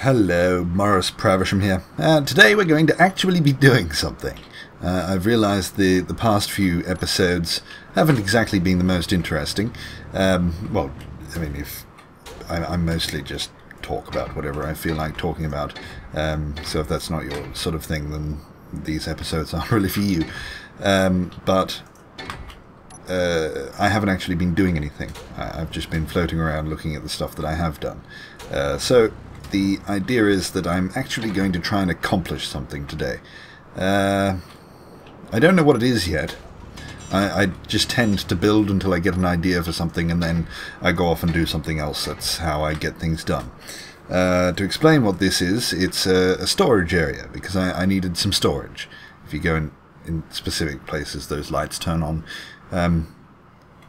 Hello, Morris Pravisham here. Today we're going to actually be doing something. I've realised the past few episodes haven't exactly been the most interesting. Well, I mean, if I mostly just talk about whatever I feel like talking about. So if that's not your sort of thing, then these episodes aren't really for you. But I haven't actually been doing anything. I've just been floating around looking at the stuff that I have done. So the idea is that I'm actually going to try and accomplish something today. I don't know what it is yet. I just tend to build until I get an idea for something, and then I go off and do something else. That's how I get things done. To explain what this is, it's a storage area, because I needed some storage. If you go in specific places, those lights turn on.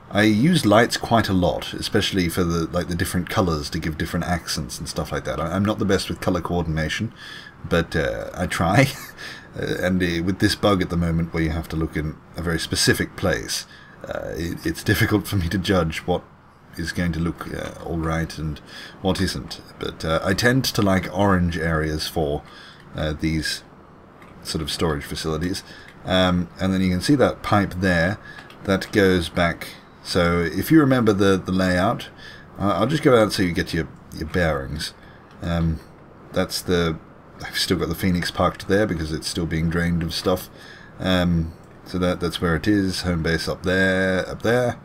I use lights quite a lot, especially for the different colours to give different accents and stuff like that. I'm not the best with colour coordination, but I try. And with this bug at the moment, where you have to look in a very specific place, it's difficult for me to judge what is going to look all right and what isn't. But I tend to like orange areas for these sort of storage facilities. And then you can see that pipe there that goes back. So if you remember the layout, I'll just go out so you get your bearings. That's I've still got the Phoenix parked there because it's still being drained of stuff. So that's where it is. Home base up there, up there.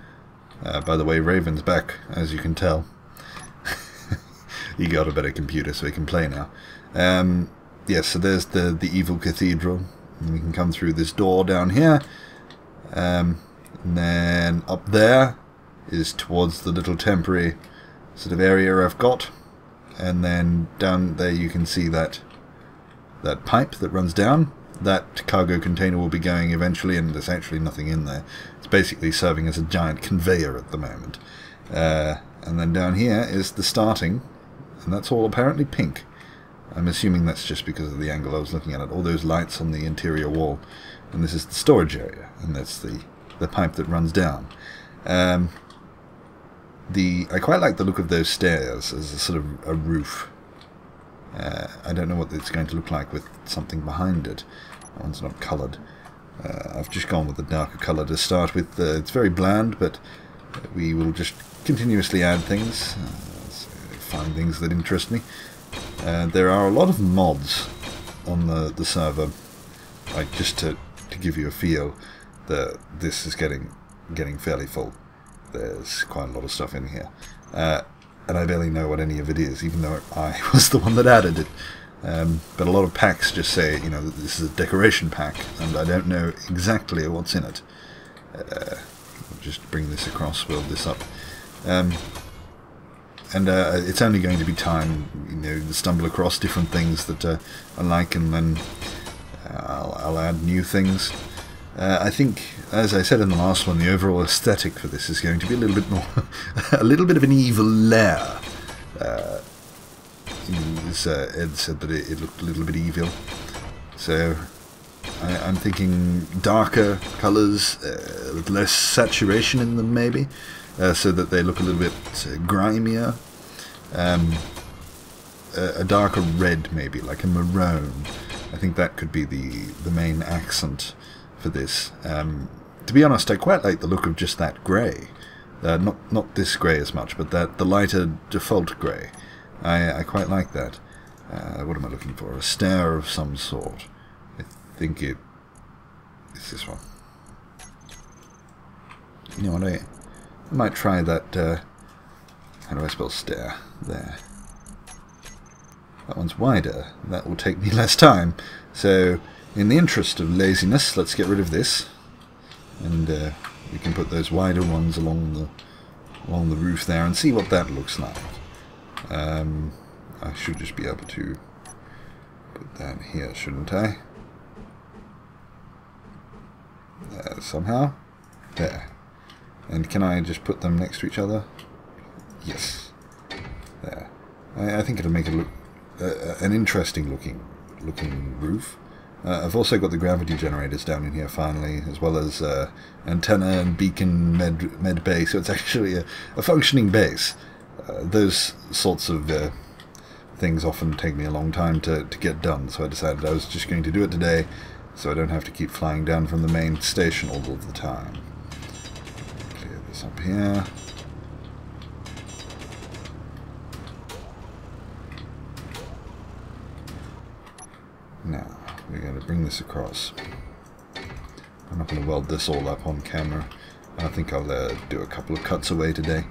By the way, Raven's back, as you can tell. He got a better computer so he can play now. Yes, so there's the evil cathedral. And we can come through this door down here. And then up there is towards the little temporary sort of area I've got. And then down there you can see that pipe that runs down. That cargo container will be going eventually, and there's actually nothing in there. It's basically serving as a giant conveyor at the moment. And then down here is the starting, and that's all apparently pink. I'm assuming that's just because of the angle I was looking at it. All those lights on the interior wall. And this is the storage area, and that's the pipe that runs down. I quite like the look of those stairs as a sort of a roof. I don't know what it's going to look like with something behind it. That one's not coloured. I've just gone with the darker colour to start with. It's very bland, but we will just continuously add things, find things that interest me. There are a lot of mods on the server, like just to give you a feel that this is getting fairly full. There's quite a lot of stuff in here, and I barely know what any of it is, even though I was the one that added it. But a lot of packs just say, you know, that this is a decoration pack, and I don't know exactly what's in it. I'll just bring this across, weld this up. And it's only going to be time, you know, to stumble across different things that I like, and then I'll add new things. I think, as I said in the last one, the overall aesthetic for this is going to be a little bit more, a little bit of an evil lair. Ed said that it looked a little bit evil, so I'm thinking darker colours, with less saturation in them, maybe. So that they look a little bit grimier. A darker red, maybe, like a maroon. I think that could be the main accent for this. To be honest, I quite like the look of just that grey. Not this grey as much, but the lighter default grey. I quite like that. What am I looking for? A stair of some sort. I think it's this one. You know what, I might try that, how do I spell stair? There. That one's wider. That will take me less time. So, in the interest of laziness, let's get rid of this. And we can put those wider ones along the roof there and see what that looks like. I should just be able to put that here, shouldn't I? There, somehow. There. And can I just put them next to each other? Yes. There. I think it'll make it look an interesting looking roof. I've also got the gravity generators down in here finally, as well as antenna and beacon med bay, so it's actually a functioning base. Those sorts of things often take me a long time to get done, so I decided I was just going to do it today, so I don't have to keep flying down from the main station all of the time. Clear this up here. Now, we're going to bring this across. I'm not going to weld this all up on camera. I think I'll do a couple of cuts away today.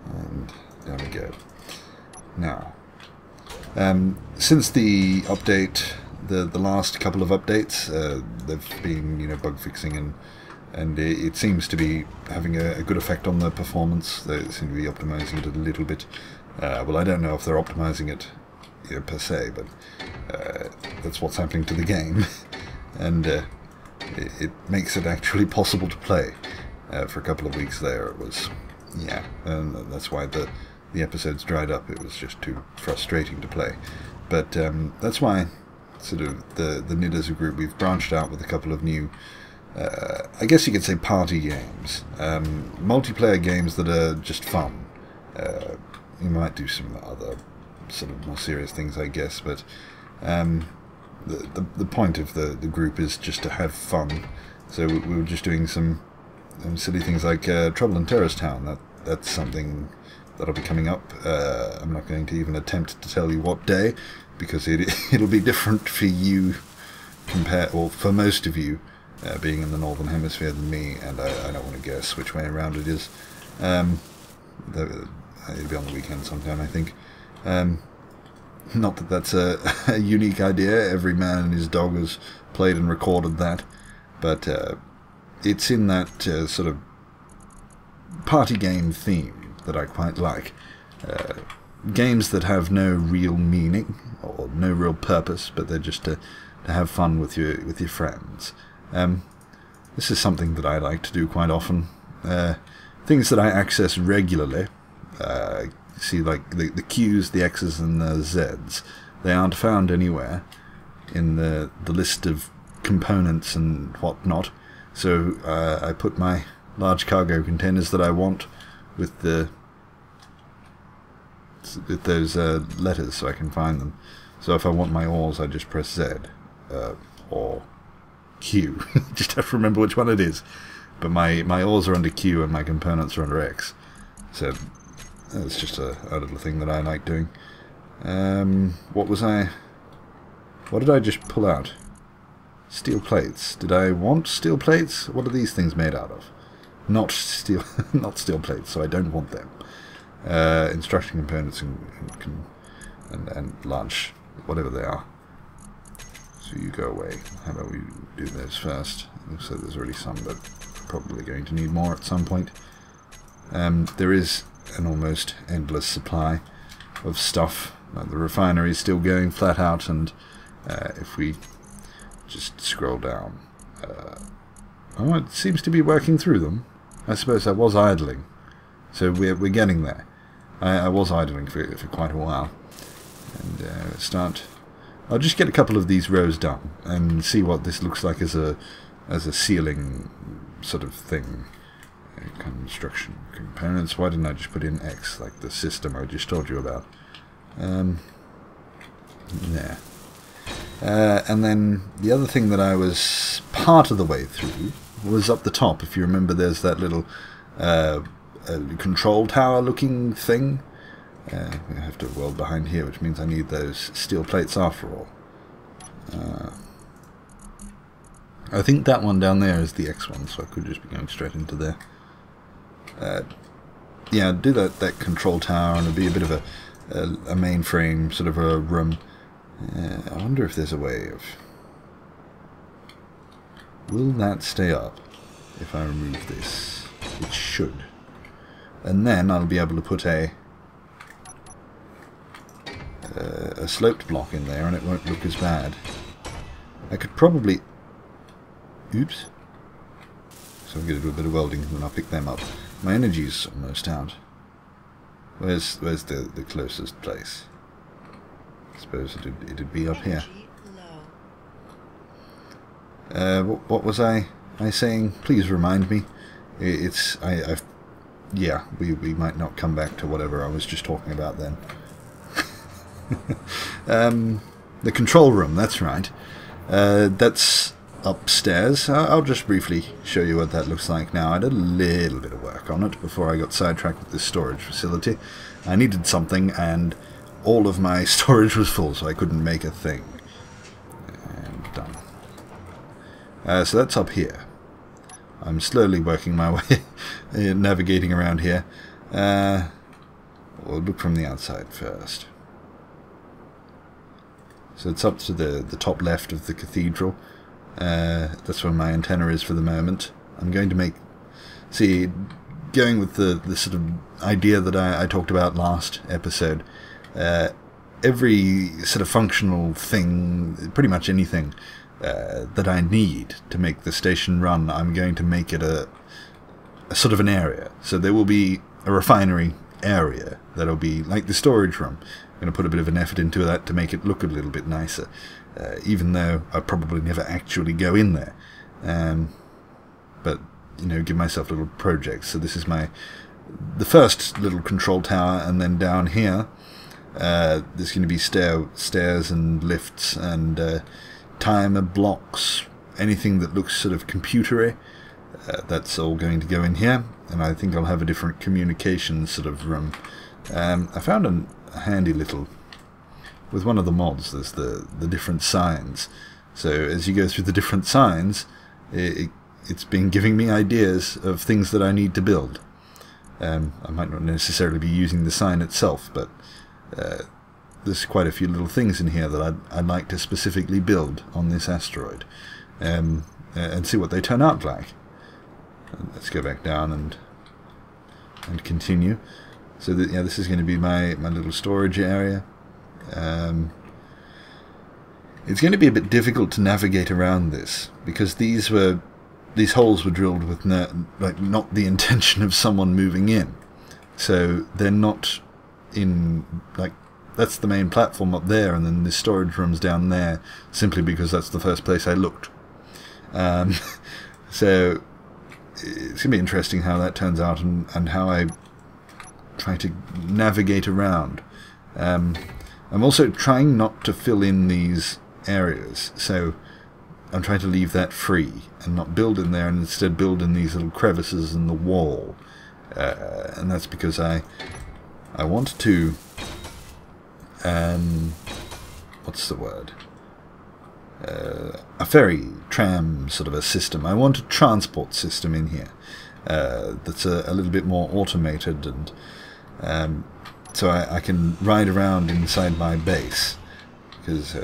And there we go. Now, since the update, the last couple of updates, they've been bug fixing, and it seems to be having a good effect on the performance. They seem to be optimizing it a little bit. Well, I don't know if they're optimizing it per se, but that's what's happening to the game, and it makes it actually possible to play. For a couple of weeks there, it was, and that's why the episodes dried up. It was just too frustrating to play. But that's why, sort of, the Nidd as a group, we've branched out with a couple of new, I guess you could say, party games, multiplayer games that are just fun. You might do some other sort of more serious things, I guess, but the point of the group is just to have fun. So we were just doing some silly things like Trouble in Terrorist Town. That's something that'll be coming up. I'm not going to even attempt to tell you what day, because it'll be different for you, or for most of you, being in the Northern Hemisphere than me, and I don't want to guess which way around it is. It'll be on the weekend sometime, I think. Not that that's a unique idea. Every man and his dog has played and recorded that, but it's in that sort of party game theme that I quite like. Games that have no real meaning or no real purpose, but they're just to have fun with your friends. This is something that I like to do quite often. Things that I access regularly. See, like the Q's, the X's, and the Z's. They aren't found anywhere in the list of components and whatnot. So I put my large cargo containers that I want with those letters so I can find them. So if I want my oars, I just press Z or Q. Just have to remember which one it is. But my oars are under Q and my components are under X. So that's just a little thing that I like doing. What did I just pull out? Steel plates. Did I want steel plates? What are these things made out of? Not steel plates, so I don't want them. Instruction components and large, whatever they are. So you go away. How about we do those first? Looks like there's already some, but probably going to need more at some point. There is an almost endless supply of stuff. The refinery is still going flat out, and if we just scroll down, oh, it seems to be working through them. I suppose I was idling, so we're getting there. I was idling for quite a while, and I'll just get a couple of these rows done and see what this looks like as a ceiling sort of thing. Construction components. Why didn't I just put in X, like the system I just told you about? Yeah. And then the other thing that I was part of the way through was up the top. If you remember, there's that little control tower looking thing. I have to weld behind here, which means I need those steel plates after all. I think that one down there is the X one, so I could just be going straight into there. Yeah, do that control tower, and it'll be a bit of a mainframe sort of a room. I wonder if there's a way of... Will that stay up if I remove this? It should. And then I'll be able to put a sloped block in there, and it won't look as bad. I could probably... Oops. So I'm going to do a bit of welding, and then I'll pick them up. My energy's almost out. Where's the closest place? I suppose it'd be up here. What was I saying? Please remind me. Yeah, we might not come back to whatever I was just talking about then. The control room, that's right. That's upstairs. I'll just briefly show you what that looks like now. I did a little bit of work on it before I got sidetracked with this storage facility. I needed something, and all of my storage was full, so I couldn't make a thing. And done. So that's up here. I'm slowly working my way, navigating around here. We'll look from the outside first. So it's up to the top left of the cathedral. That's where my antenna is for the moment. I'm going to going with the sort of idea that I talked about last episode. Every sort of functional thing, pretty much anything that I need to make the station run, I'm going to make it a sort of an area. So there will be a refinery area that'll be like the storage room. I'm going to put a bit of an effort into that to make it look a little bit nicer, even though I probably never actually go in there. But you know, give myself little projects. So this is the first little control tower, and then down here there's going to be stairs and lifts and timer blocks, anything that looks sort of computery. That's all going to go in here, and I think I'll have a different communication sort of room. I found a handy little, with one of the mods, there's the different signs. So as you go through the different signs, it's been giving me ideas of things that I need to build. I might not necessarily be using the sign itself, but there's quite a few little things in here that I'd like to specifically build on this asteroid, and see what they turn out like. Let's go back down and continue. So yeah, this is going to be my little storage area. It's going to be a bit difficult to navigate around this, because these holes were drilled with not the intention of someone moving in. So they're not in, like, that's the main platform up there, and then the storage room's down there, simply because that's the first place I looked. So it's going to be interesting how that turns out, and how I try to navigate around. I'm also trying not to fill in these areas, so I'm trying to leave that free and not build in there, and instead build in these little crevices in the wall. And that's because I want to, what's the word? A ferry tram sort of a system. I want a transport system in here that's a little bit more automated, and so I can ride around inside my base, because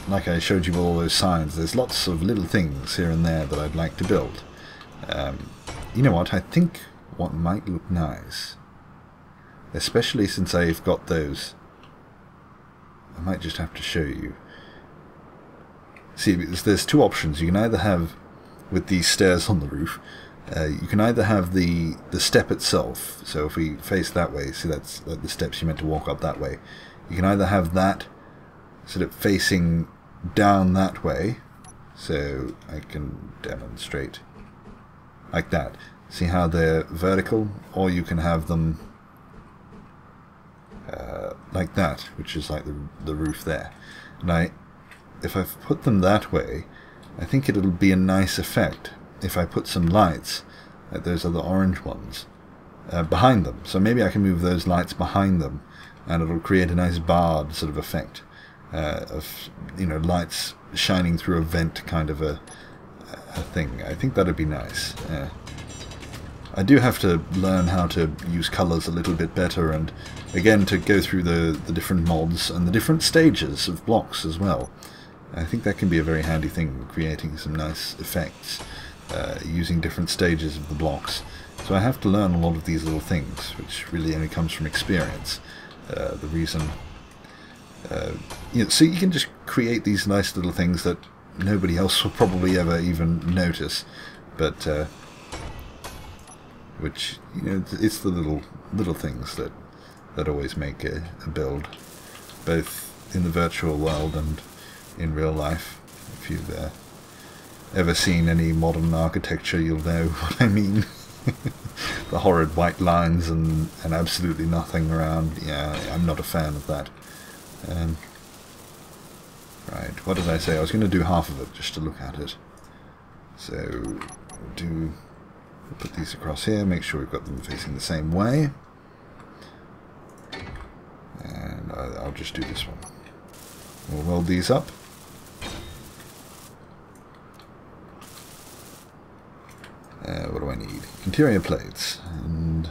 like I showed you all those signs, there's lots of little things here and there that I'd like to build. You know what, I think what might look nice, especially since I've got those, I might just have to show you. See, there's two options. You can either have, with these stairs on the roof, you can either have the step itself. So if we face that way, see, that's like the steps you meant to walk up that way. You can either have that sort of facing down that way. So I can demonstrate like that. See how they're vertical? Or you can have them like that, which is like the roof there. And if I put them that way, I think it'll be a nice effect if I put some lights, like those other orange ones, behind them. So maybe I can move those lights behind them, and it'll create a nice barred sort of effect of, you know, lights shining through a vent kind of a thing. I think that'd be nice. I do have to learn how to use colours a little bit better, and again to go through the different mods and the different stages of blocks as well. I think that can be a very handy thing, creating some nice effects using different stages of the blocks. So I have to learn a lot of these little things, which really only comes from experience. The reason, you know, so you can just create these nice little things that nobody else will probably ever even notice, but which, you know, it's the little things that always make a build, both in the virtual world and in real life. If you've ever seen any modern architecture, you'll know what I mean. The horrid white lines and absolutely nothing around. Yeah, I'm not a fan of that. Right, what did I say? I was going to do half of it just to look at it. So, we'll put these across here, make sure we've got them facing the same way. And I'll just do this one. We'll weld these up. What do I need? Interior plates. And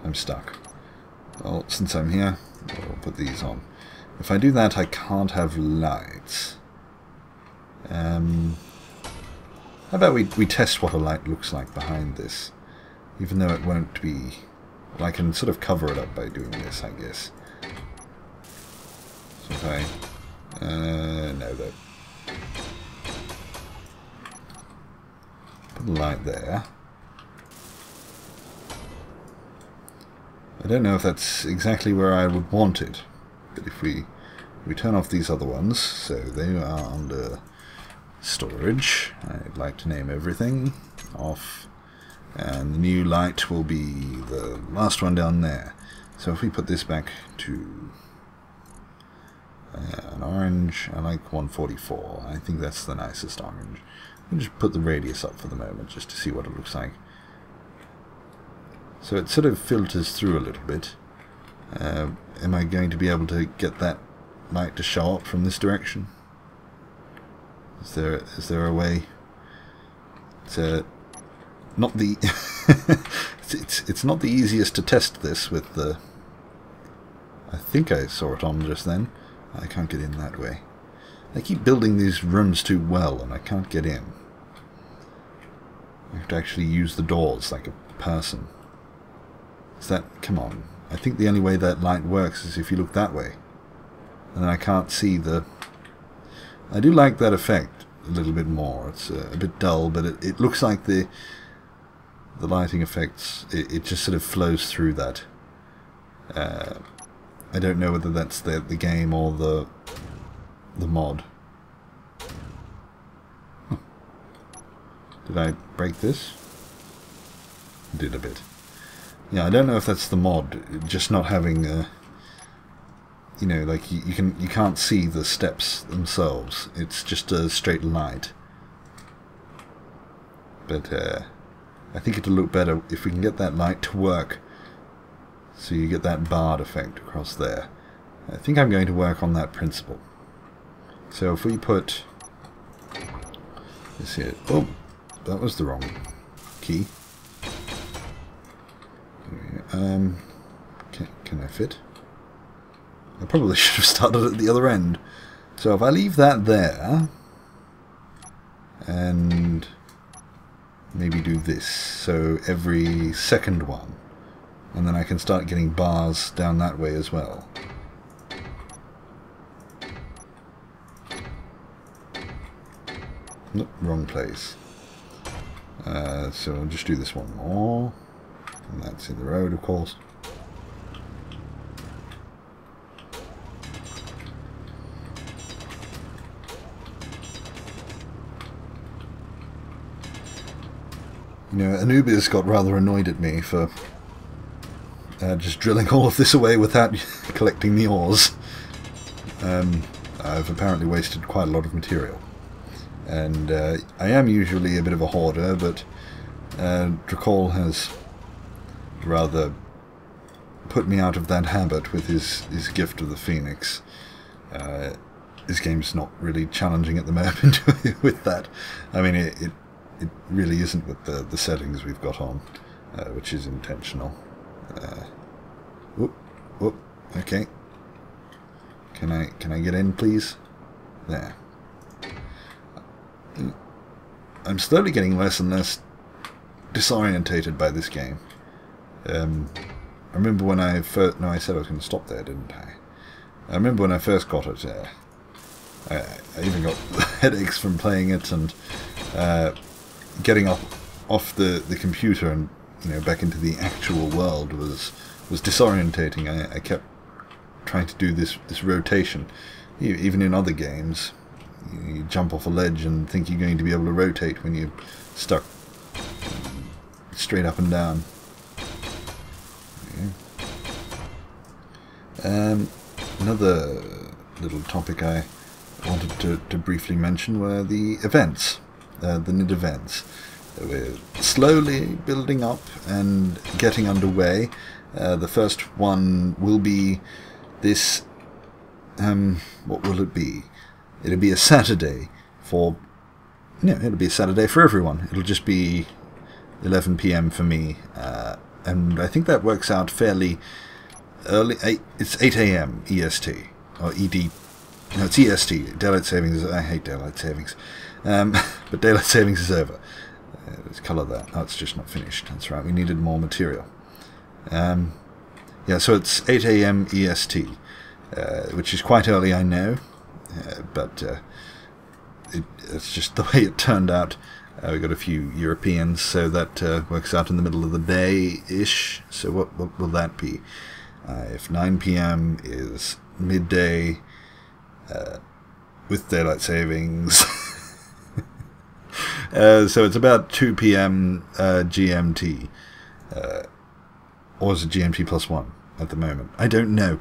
I'm stuck. Well, since I'm here, I'll put these on. If I do that, I can't have lights. How about we test what a light looks like behind this? Even though it won't be... Well, I can sort of cover it up by doing this, I guess. So if I... no, though. Put a light there. I don't know if that's exactly where I would want it. But if we turn off these other ones, so they are under storage. I'd like to name everything off. And the new light will be the last one down there. So if we put this back to an orange, I like 144. I think that's the nicest orange. I'll just put the radius up for the moment just to see what it looks like. So it sort of filters through a little bit. Am I going to be able to get that light to show up from this direction? Is there a way? It's not the it's not the easiest to test this with the... I think I saw it on just then. I can't get in that way. They keep building these rooms too well and I can't get in. I have to actually use the doors like a person. Is that... come on. I think the only way that light works is if you look that way. And I can't see the... I do like that effect a little bit more. It's a bit dull, but it looks like the lighting effects, it just sort of flows through that. I don't know whether that's the game or the mod. Huh. Did I break this? I did a bit. Yeah, I don't know if that's the mod, just not having you know, like you can't see the steps themselves. It's just a straight light. But I think it'll look better if we can get that light to work. So you get that barred effect across there. I think I'm going to work on that principle. So if we put this here, oh, that was the wrong key. Can I fit? I probably should have started at the other end. So if I leave that there, and maybe do this, so every second one, and then I can start getting bars down that way as well. Nope, wrong place. So I'll just do this one more. And that's in the road, of course. You know, Anubis got rather annoyed at me for just drilling all of this away without collecting the ores. I've apparently wasted quite a lot of material. And I am usually a bit of a hoarder, but Drakol has rather put me out of that habit with his gift of the Phoenix. His game's not really challenging at the moment with that. I mean, it really isn't with the settings we've got on, which is intentional. Whoop, okay. Can I get in, please? There. I'm slowly getting less and less disorientated by this game. I remember when I first... No, I said I was going to stop there, didn't I? I remember when I first got it, I even got headaches from playing it, and getting off the computer and, you know, back into the actual world was disorientating. I kept trying to do this rotation. Even in other games, you jump off a ledge and think you're going to be able to rotate when you're stuck straight up and down. Another little topic I wanted to briefly mention were the events, the Nidd events. We're slowly building up and getting underway. The first one will be this, what will it be? It'll be a Saturday for, it'll be a Saturday for everyone. It'll just be 11 PM for me, and I think that works out fairly early. It's 8 AM EST, or ED, no, it's EST, Daylight Savings. I hate Daylight Savings, but Daylight Savings is over. Let's colour that. Oh, it's just not finished. That's right, we needed more material. Yeah, so it's 8 AM EST, which is quite early, I know, but it's just the way it turned out. We got a few Europeans, so that works out in the middle of the day-ish. So what will that be? If 9 PM is midday with Daylight Savings, so it's about 2 PM GMT, or is it GMT +1 at the moment? I don't know.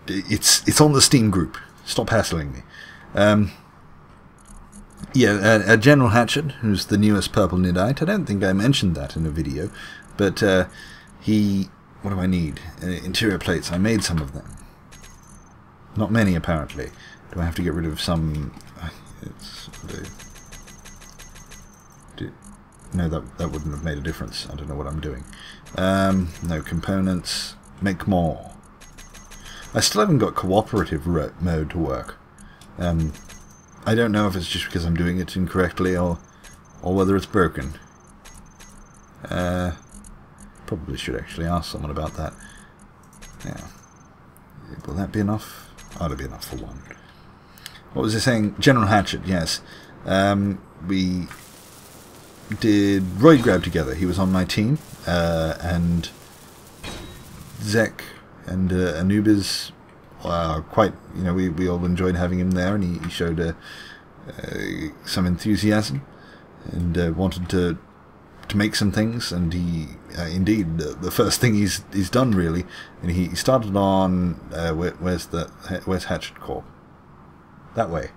It's on the Steam group. Stop hassling me. Yeah, General Hatchet, who's the newest Purple Niddite. I don't think I mentioned that in a video, but he... What do I need? Interior plates. I made some of them. Not many, apparently. Do I have to get rid of some... No, that wouldn't have made a difference. I don't know what I'm doing. No components. Make more. I still haven't got cooperative mode to work. I don't know if it's just because I'm doing it incorrectly or whether it's broken. Probably should actually ask someone about that. Yeah. Will that be enough? Oh, it'll be enough for one. What was I saying? General Hatchet, yes. We did Roid Grab together. He was on my team. And Zek and Anubis, quite, we all enjoyed having him there, and he showed some enthusiasm and wanted to make some things, and he indeed the first thing he's done really, and he started on where's Hatchet Corp? That way.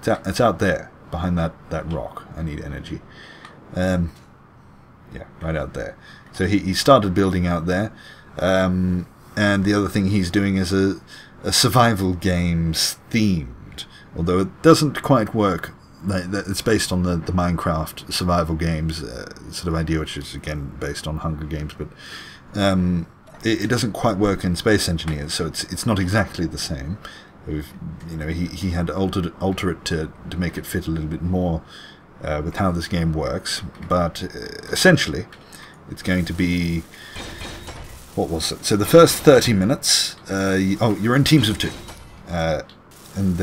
It's out there behind that rock. I need energy. Yeah, right out there. So he started building out there, and the other thing he's doing is a survival games themed, although it doesn't quite work. It's based on the Minecraft survival games sort of idea, which is again based on Hunger Games, but it doesn't quite work in Space Engineers, so it's not exactly the same. He had to alter it to make it fit a little bit more with how this game works, but essentially it's going to be, what was it? So the first 30 minutes, you're in teams of 2, and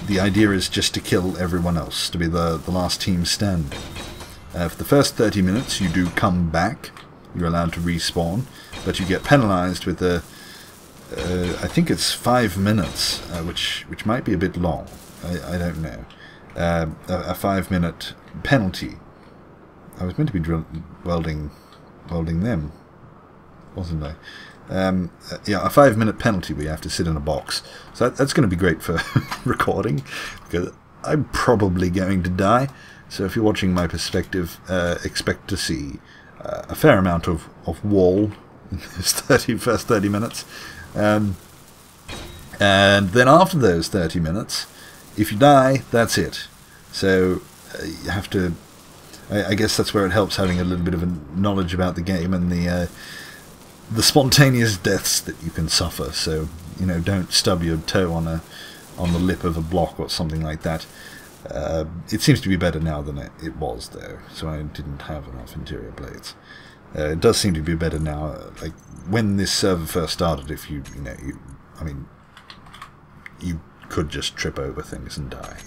the idea is just to kill everyone else, to be the last team standing. For the first 30 minutes you do come back, you're allowed to respawn, but you get penalized with I think it's 5 minutes, which might be a bit long, I don't know. A 5-minute penalty. I was meant to be welding them, wasn't I? Yeah, a 5-minute penalty where you have to sit in a box. So that's going to be great for recording, because I'm probably going to die. So if you're watching my perspective, expect to see a fair amount of wall in this first 30 minutes. And then after those 30 minutes, if you die, that's it. So you have to... I guess that's where it helps having a little bit of a knowledge about the game and the spontaneous deaths that you can suffer. So don't stub your toe on the lip of a block or something like that. It seems to be better now than it was, though. So I didn't have enough interior plates. It does seem to be better now. Like when this server first started, if you could just trip over things and die.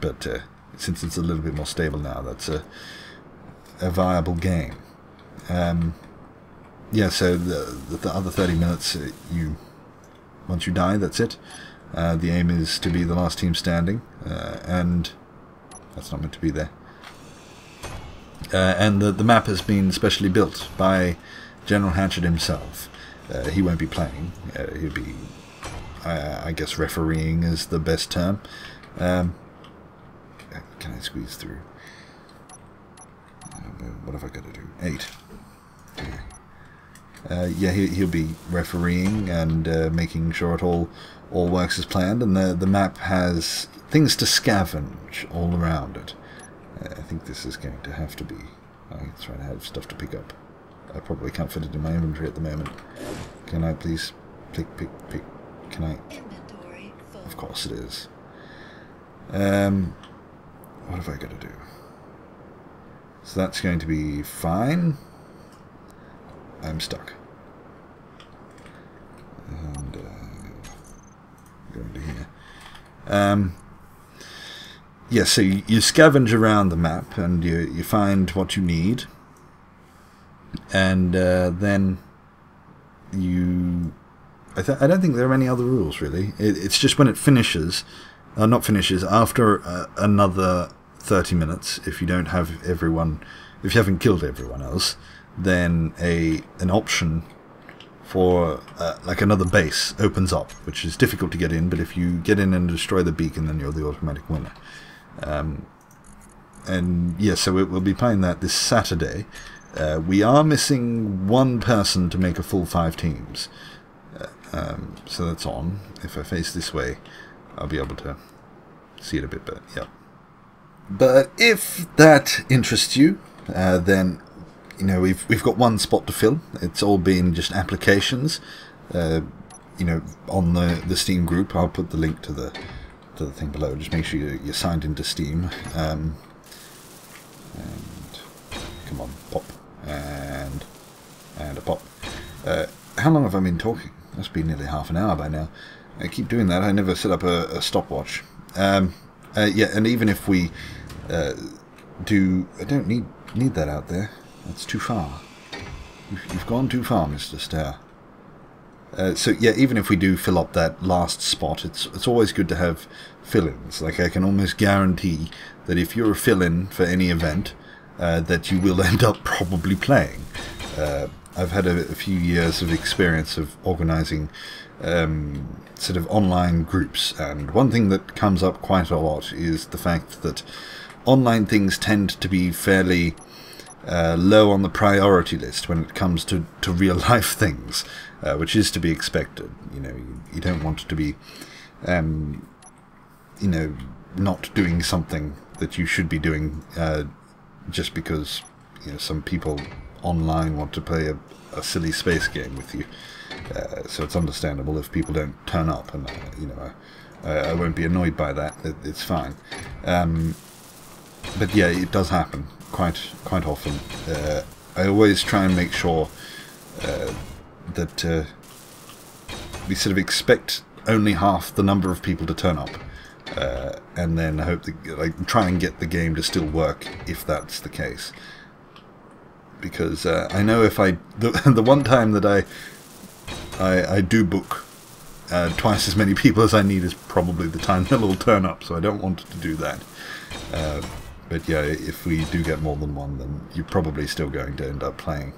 But since it's a little bit more stable now, that's a viable game. Yeah, so the other 30 minutes, once you die, that's it. The aim is to be the last team standing, and that's not meant to be there. And the map has been specially built by General Hatchet himself. He won't be playing. He'll be I guess refereeing is the best term. Can I squeeze through? What have I got to do? 8. Yeah, he'll be refereeing and making sure it all works as planned, and the map has things to scavenge all around it. I think this is going to have to be... I'm trying to have stuff to pick up. I probably can't fit it in my inventory at the moment. Can I please pick? Can I? Inventory full. Of course it is. What have I got to do? So that's going to be fine. I'm stuck. And going to here. Yeah, so you scavenge around the map and you find what you need, and then you... I don't think there are any other rules really. It's just when it finishes, not finishes, after another 30 minutes, if you don't have everyone, if you haven't killed everyone else, then an option for like another base opens up, which is difficult to get in, but if you get in and destroy the beacon, then you're the automatic winner. And yeah, so we'll be playing that this Saturday. We are missing one person to make a full 5 teams, so that's on. If I face this way, I'll be able to see it a bit better. Yeah. But if that interests you, then you know we've got one spot to fill. It's all been just applications. You know, on the Steam group, I'll put the link to the thing below. Just make sure you're signed into Steam. And come on, pop and a pop. How long have I been talking? Must be nearly half an hour by now. I keep doing that. I never set up a stopwatch. Yeah, and even if we do, I don't need that out there. That's too far. You've gone too far, Mr. Stair. So yeah, even if we do fill up that last spot, it's always good to have fill-ins. Like I can almost guarantee that if you're a fill-in for any event, that you will end up probably playing. I've had a few years of experience of organising sort of online groups, and one thing that comes up quite a lot is the fact that online things tend to be fairly low on the priority list when it comes to real life things, which is to be expected. You know, you don't want to be, you know, not doing something that you should be doing just because, you know, some people online want to play a silly space game with you. So it's understandable if people don't turn up, and you know, I won't be annoyed by that. It's fine. But yeah, it does happen quite often. I always try and make sure that we sort of expect only half the number of people to turn up, and then hope that, like, try and get the game to still work if that's the case. Because I know if the one time that I do book twice as many people as I need is probably the time they'll all turn up, so I don't want to do that. But yeah, if we do get more than one, then you're probably still going to end up playing.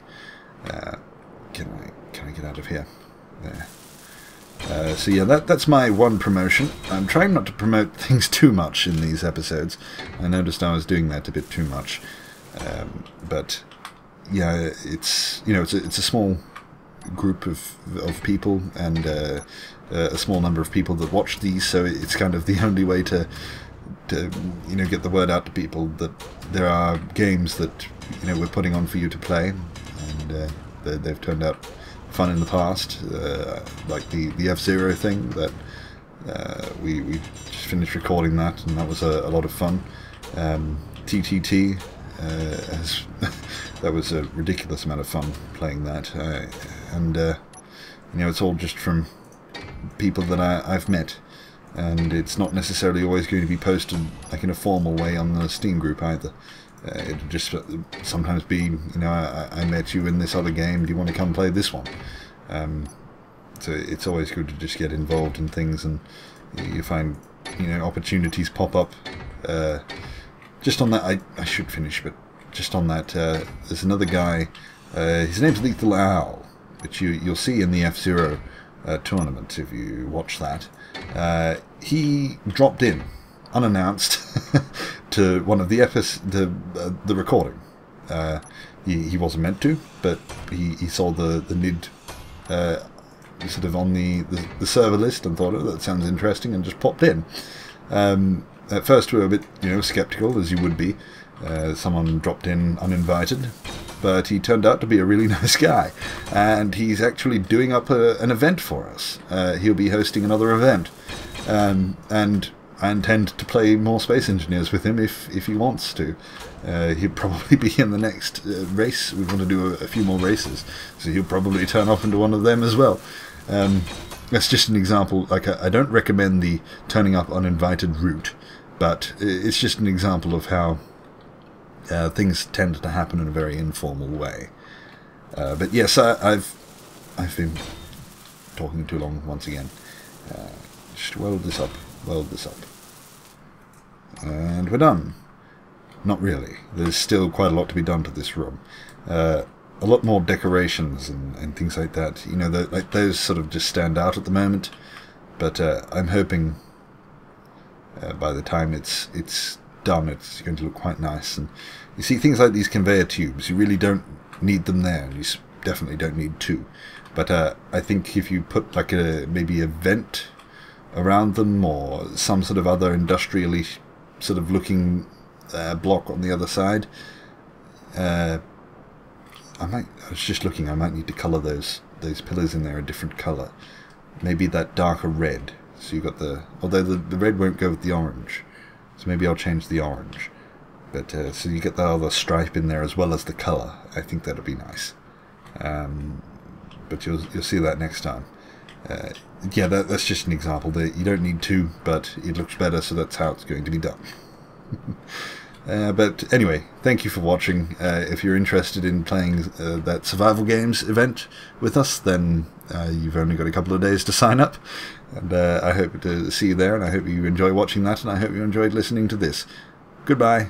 Can I get out of here? There. So yeah, that's my one promotion. I'm trying not to promote things too much in these episodes. I noticed I was doing that a bit too much. But yeah, it's, you know, it's a small group of people, and a small number of people that watch these, so it's kind of the only way to you know, get the word out to people that there are games that, you know, we're putting on for you to play, and they've turned out fun in the past, like the F-Zero thing that we just finished recording that, and that was a lot of fun. TTT that was a ridiculous amount of fun playing that, and you know, it's all just from people that I've met, and it's not necessarily always going to be posted like in a formal way on the Steam group either. It'll just sometimes be, you know, I met you in this other game, do you want to come play this one? So it's always good to just get involved in things, and you find, you know, opportunities pop up. Just on that, I should finish, but just on that, there's another guy, his name's Lethal Owl, which you'll see in the F-Zero tournament, if you watch that. He dropped in, unannounced, to one of the the recording. He wasn't meant to, but he saw the Nidd sort of on the server list and thought, oh, that sounds interesting, and just popped in. At first we were a bit, skeptical, as you would be. Someone dropped in uninvited, but he turned out to be a really nice guy, and he's actually doing up an event for us. He'll be hosting another event, and I intend to play more Space Engineers with him if he wants to. He'll probably be in the next race. We want to do a few more races, so he'll probably turn up into one of them as well. That's just an example. Like, I don't recommend the turning up uninvited route, but it's just an example of how things tend to happen in a very informal way. But yes, I've been talking too long once again. Just weld this up, and we're done. Not really. There's still quite a lot to be done to this room. A lot more decorations and things like that. Like those sort of just stand out at the moment. But I'm hoping by the time it's done, it's going to look quite nice. And you see, things like these conveyor tubes, you really don't need them there. You definitely don't need two. But I think if you put like maybe a vent around them, or some sort of other industrially sort of looking block on the other side, I was just looking, I might need to colour those pillars in there a different colour. Maybe that darker red. So you've got although the red won't go with the orange, so maybe I'll change the orange. But so you get that other stripe in there as well as the colour. I think that'll be nice. But you'll see that next time. Yeah, that's just an example. You don't need two, but it looks better, so that's how it's going to be done. But anyway, thank you for watching. If you're interested in playing that Survival Games event with us, then you've only got a couple of days to sign up. And I hope to see you there, and I hope you enjoy watching that, and I hope you enjoyed listening to this. Goodbye.